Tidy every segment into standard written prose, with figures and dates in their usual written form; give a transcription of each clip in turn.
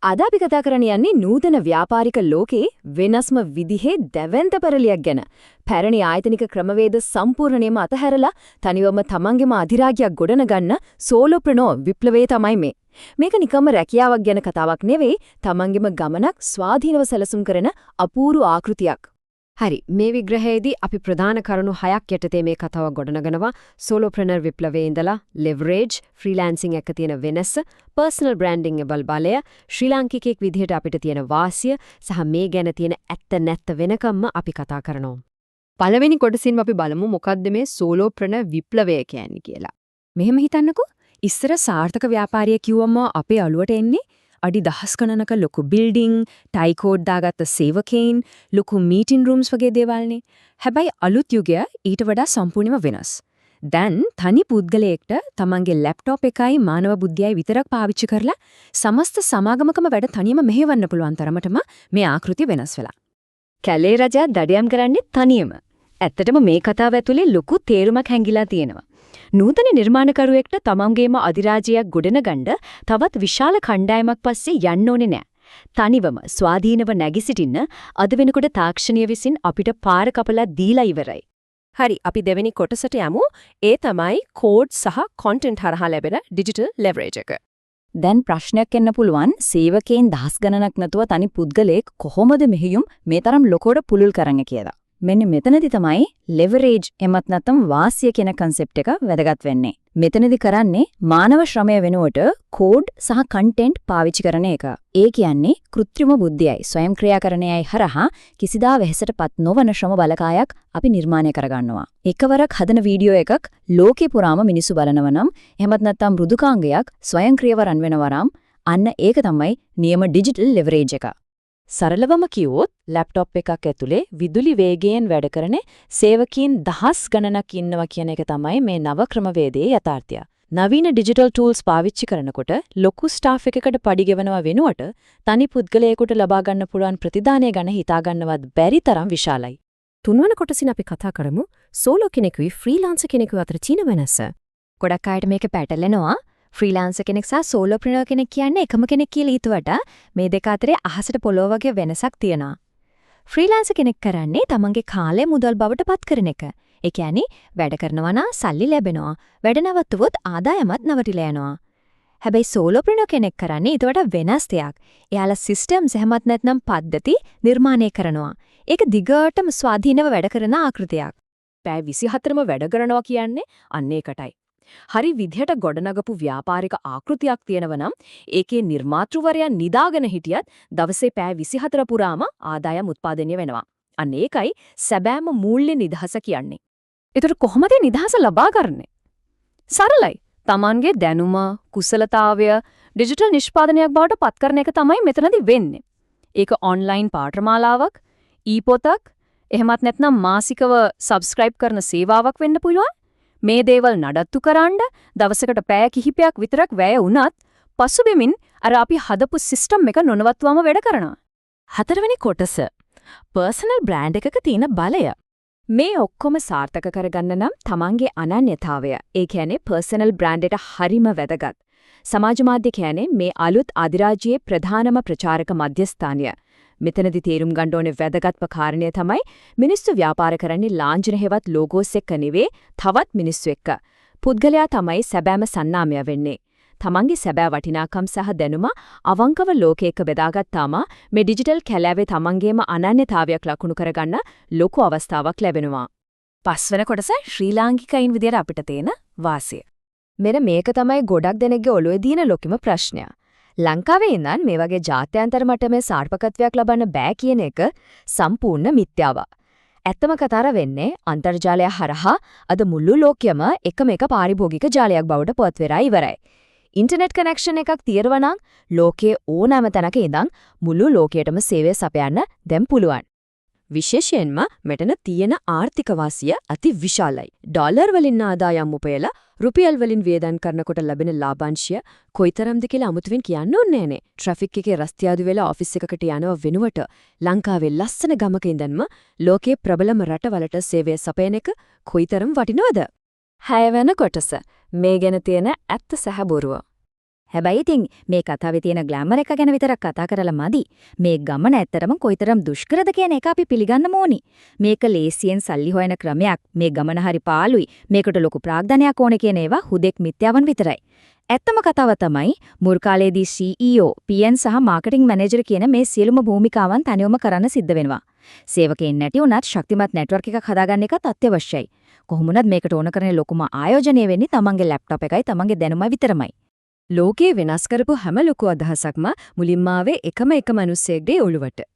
අද අපි කතා කරන්න යන්නේ නූතන ව්‍යාපාරික ලෝකේ වෙනස්ම විදිහේ දැවැන්ත පෙරලියක් ගැන. පැරණි ආයතනික ක්‍රමවේද සම්පූර්ණයෙන්ම අතහැරලා තනිවම තමන්ගේම අධිරාජ්‍යයක් ගොඩනගන්න සෝලෝප්‍රනෝ විප්ලවය තමයි මේ. මේක නිකම්ම රැකියාවක් ගැන කතාවක් නෙවෙයි, තමන්ගේම ගමනක් ස්වාධීනව සැලසුම් කරන අපූර්ව ආකෘතියක්. හරි, මේ විග්‍රහයේදී අපි ප්‍රධාන කරුණු 6ක් යටතේ මේ කතාව ගොඩනගනවා. සෝලෝප්‍රෙනර් විප්ලවයේ ඉඳලා ලෙවරේජ්, ෆ්‍රීලාන්සින් එක තියෙන වෙනස, පර්සනල් බ්‍රෑන්ඩින් එක බලය, ශ්‍රී ලාංකිකයෙක් විදිහට අපිට තියෙන වාසිය සහ මේ ගැන තියෙන ඇත්ත නැත්ත වෙනකම්ම අපි කතා කරනවා. පළවෙනි කොටසින්ම අපි බලමු මොකද්ද මේ සෝලෝප්‍රෙනර් විප්ලවය කියන්නේ කියලා. මෙහෙම හිතන්නකෝ, ඉස්සර සාර්ථක ව්‍යාපාරියෙක් කිව්වම අපේ අලුවට එන්නේ අඩි දහස් ගණනක ලොකු බිල්ඩින්, ටයි කෝඩ් දාගත්ත සේවකයන්, ලොකු මීටින් රූම්ස් වගේ දේවල්නේ. හැබැයි අලුත් යුගය ඊට වඩා සම්පූර්ණයෙන්ම වෙනස්. දැන් තනි පුද්ගලයෙක්ට තමන්ගේ ලැප්ටොප් එකයි මානව බුද්ධියයි විතරක් පාවිච්චි කරලා සමස්ත සමාගමකම වැඩ තනියම මෙහෙවන්න පුළුවන් තරමටම මේ ආකෘතිය වෙනස් වෙලා. කැලේ රජා දඩයම් කරන්නේ තනියම. ඇත්තටම මේ කතාව ඇතුලේ ලොකු තේරුමක් හැංගිලා තියෙනවා. නූතන නිර්මාණකරුවෙක්ට තමන්ගේම අධිරාජ්‍යයක් ගොඩනගන්න තවත් විශාල කණ්ඩායමක් පස්සේ යන්න ඕනේ නෑ. තනිවම ස්වාධීනව නැගී සිටින්න අද වෙනකොට තාක්ෂණය විසින් අපිට පාර කපලා දීලා ඉවරයි. හරි, අපි දෙවෙනි කොටසට යමු. ඒ තමයි කෝඩ් සහ කොන්ටෙන්ට් හරහා ලැබෙන ඩිජිටල් ලෙවරේජ් එක. දැන් ප්‍රශ්නයක් එන්න පුළුවන්, සේවකයන් දහස් ගණනක් නැතුව තනි පුද්ගලයෙක් කොහොමද මෙහියුම් මේ තරම් ලොකෝට පුළුල් කරන්නේ කියලා. මෙන්න මෙතනදි තමයි ලෙවරේජ් එමත් නැත්නම් වාසිය කියන concept එක වැදගත් වෙන්නේ. මෙතනදි කරන්නේ මානව ශ්‍රමය වෙනුවට කෝඩ් සහ කන්ටෙන්ට් පාවිච්චි කරන එක. ඒ කියන්නේ කෘත්‍රිම බුද්ධියයි ස්වයංක්‍රියාකරණයයි හරහා කිසිදා වෙහෙසටපත් නොවන ශ්‍රම බලකායක් අපි නිර්මාණය කරගන්නවා. එකවරක් හදන වීඩියෝ එකක් ලෝකේ පුරාම මිනිස්සු බලනවා නම්, එහෙමත් නැත්නම් මෘදුකාංගයක් ස්වයංක්‍රීයව රන් වෙනවා නම්, අන්න ඒක තමයි නියම ඩිජිටල් ලෙවරේජ් එක. සරලවම කිව්වොත් ලැප්ටොප් එකක් ඇතුලේ විදුලි වේගයෙන් වැඩ කරන සේවකීන් දහස් ගණනක් ඉන්නවා කියන එක තමයි මේ නව ක්‍රමවේදයේ යථාර්ථය. නවීන ඩිජිටල් ටූල්ස් පාවිච්චි කරනකොට ලොකු ස්ටාෆ් එකකට පඩි ගෙවනවා වෙනුවට තනි පුද්ගලයෙකුට ලබා ගන්න පුළුවන් ප්‍රතිදානය ගැන හිතා ගන්නවත් බැරි තරම් විශාලයි. තුන්වන කොටසින් අපි කතා කරමු සෝලෝ කෙනෙකුයි ෆ්‍රීලාන්සර් කෙනෙකු අතර තියෙන වෙනස. ගොඩක් අයට මේක පැටලෙනවා. ෆ්‍රීලාන්සර් කෙනෙක් සහ සෝලෝප්‍රෙනර් කෙනෙක් කියන්නේ එකම කෙනෙක් කියලා හිතුවට මේ දෙක අතරේ අහසට පොළොව වගේ වෙනසක් තියෙනවා. ෆ්‍රීලාන්සර් කෙනෙක් කරන්නේ තමන්ගේ කාලය මුදල් බවට පත් කරන එක. ඒ කියන්නේ වැඩ කරනවා නම් සල්ලි ලැබෙනවා. වැඩ නවත්තුවොත් ආදායමත් නවතිලා යනවා. හැබැයි සෝලෝප්‍රෙනර් කෙනෙක් කරන්නේ ඊට වඩා වෙනස් දෙයක්. එයාලා සිස්ටම්ස් එහෙමත් නැත්නම් පද්ධති නිර්මාණය කරනවා. ඒක දිගටම ස්වාධීනව වැඩ කරන ආකෘතියක්. පැය 24ම වැඩ කරනවා කියන්නේ අන්න ඒකටයි. හරි විදිහට ගොඩනගපු ව්‍යාපාරික ආකෘතියක් තියෙනව නම් ඒකේ නිර්මාතෘවරයන් නිදාගෙන හිටියත් දවසේ පැය 24 පුරාම ආදායම් උත්පාදනය වෙනවා. අන්න ඒකයි සැබෑම මූල්‍ය නිදහස කියන්නේ. ඒතර කොහොමද නිදහස ලබා ගන්නේ? සරලයි. Tamanගේ දැනුම, කුසලතාවය ඩිජිටල් නිෂ්පාදනයක් බවට පත් කරන එක තමයි මෙතනදී වෙන්නේ. ඒක ඔන්ලයින් පාඨමාලාවක්, ඊපොතක්, එහෙමත් නැත්නම් මාසිකව සබ්ස්ක්‍රයිබ් කරන සේවාවක් වෙන්න පුළුවන්. මේ දේවල් නඩත්තු කරන්න දවසකට පැය කිහිපයක් විතරක් වැය වුණත් පසුබිමින් අර අපි හදපු සිස්ටම් එක නොනවත්වම වැඩ කරනවා. හතරවෙනි කොටස පර්සනල් බ්‍රෑන්ඩ් එකක තියෙන බලය. මේ ඔක්කොම සාර්ථක කරගන්න නම් තමන්ගේ අනන්‍යතාවය, ඒ කියන්නේ පර්සනල් බ්‍රෑන්ඩ් එක හරිම වැදගත්. සමාජ මාධ්‍ය කියන්නේ මේ අලුත් අධිරාජ්‍යයේ ප්‍රධානම ප්‍රචාරක මධ්‍යස්ථානය. මෙතනදී තේරුම් ගන්න ඕනේ වැදගත්ම කාරණය තමයි මිනිස්සු ව්‍යාපාර කරන්නේ ලාංඡන හේවත් ලෝගෝස් එක්ක නෙවෙයි, තවත් මිනිස්සු එක්ක. පුද්ගලයා තමයි සැබෑම සන්නාමය වෙන්නේ. තමන්ගේ සැබෑ වටිනාකම් සහ දැනුම අවංකව ලෝකයක බෙදාගත්තාම මේ ඩිජිටල් කැලෑවේ තමන්ගේම අනන්‍යතාවයක් ලකුණු කරගන්න ලොකු අවස්ථාවක් ලැබෙනවා. පස්වන කොටස ශ්‍රී ලාංකිකයින් විදියට අපිට තියෙන වාසිය. මෙන්න මේක තමයි ගොඩක් දෙනෙක්ගේ ඔළුවේ දින ලොකුම ප්‍රශ්නය. ලංකාවේ ඉඳන් මේ වගේ ජාත්‍යන්තර මට්ටමේ සාර්ථකත්වයක් ලබන්න බෑ කියන එක සම්පූර්ණ මිත්‍යාවක්. ඇත්තම කතාව වෙන්නේ අන්තර්ජාලය හරහා අද මුළු ලෝකෙම එකම එක පාරිභෝගික ජාලයක් බවට පත් වෙලා ඉවරයි. ඉන්ටර්නෙට් කනෙක්ෂන් එකක් තියෙනවා නම් ලෝකයේ ඕනෑම තැනක ඉඳන් මුළු ලෝකයටම සේවය සපයන්න දැන් පුළුවන්. විශේෂයෙන්ම මෙතන තියෙන ආර්ථික වාසිය අති විශාලයි. ඩොලර් වලින් ආදායම් උපයලා රුපියල් වලින් වේදන් කරනකොට ලැබෙන ලාභාංශය කොයිතරම්ද කියලා අමුතුවෙන් කියන්න ඕනේ නෑනේ. ට්‍රැෆික් එකේ රස්තියාදු වෙලා ඔෆිස් එකකට යනව වෙනුවට ලංකාවේ ලස්සන ගමක ඉඳන්ම ලෝකයේ ප්‍රබලම රටවලට සේවය සපයන එක කොයිතරම් වටිනවද? 6 වෙනි කොටස මේ ගැන තියෙන ඇත්ත සහ බොරුව. හැබැයි ඉතින් මේ කතාවේ තියෙන ග්ලැමර් එක ගැන විතරක් කතා කරලා මදි. මේ ගමන ඇත්තරම කොයිතරම් දුෂ්කරද කියන එක අපි පිළිගන්න ඕනි. මේක ලේසියෙන් සල්ලි හොයන ක්‍රමයක්. මේ ගමන හරි පාළුයි. මේකට ලොකු ප්‍රාග්ධනයක් ඕනේ කියන ඒවා හුදෙක් මිත්‍යාවන් විතරයි. ඇත්තම කතාව තමයි මුර්කාලේදී CEO, PN සහ මාකටිං මැනේජර් කියන මේ සියලුම භූමිකාවන් තනියම කරන්න සිද්ධ වෙනවා. සේවකයන් නැති වුණත් ශක්තිමත් නෙට්වර්ක් එකක් හදාගන්න එකත් අත්‍යවශ්‍යයි. කොහොම වුණත් මේකට ඕන කරන ලොකුම ආයෝජනය වෙන්නේ තමන්ගේ ලැප්ටොප් එකයි තමන්ගේ දැනුමයි විතරමයි. ලෝකේ වෙනස් කරපු හැම ලොකු අදහසක්ම මුලින්ම ආවේ එකම මිනිස්සෙක්ගේ ඔළුවට.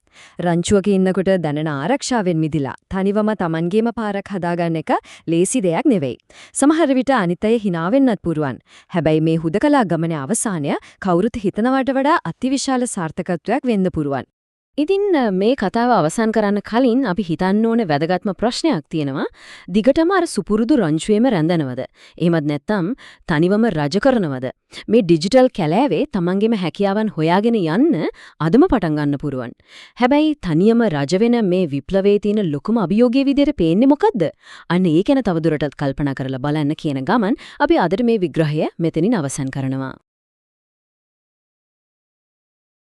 රංචුවක ඉන්නකොට දැනෙන ආරක්ෂාවෙන් මිදිලා තනිවම Tamanගේම පාරක් හදාගන්න එක ලේසි දෙයක් නෙවෙයි. සමහර විට අනිත් අය hina වෙන්නත් පුරුවන්. හැබැයි මේ හුදකලා ගමනේ අවසානය කවුරුත් හිතනවට වඩා අතිවිශාල සාර්ථකත්වයක් වෙන්න පුරුවන්. ඉතින් මේ කතාව අවසන් කරන්න කලින් අපි හිතන්න ඕනේ වැදගත්ම ප්‍රශ්නයක් තියෙනවා. දිගටම අර සුපුරුදු රංචුවේම රැඳනවද? එහෙමත් නැත්නම් තනිවම රජ කරනවද? මේ ඩිජිටල් කැලෑවේ තමන්ගේම හැකියාවන් හොයාගෙන යන්න අදම පටන් ගන්න පුරුවන්. හැබැයි තනියම රජ වෙන මේ විප්ලවයේ තියෙන ලොකුම අභියෝගයේ විදිහට පේන්නේ මොකද්ද? අන්න ඒක ගැන තවදුරටත් කල්පනා කරලා බලන්න කියන ගමන් අපි අදට මේ විග්‍රහය මෙතනින් අවසන් කරනවා.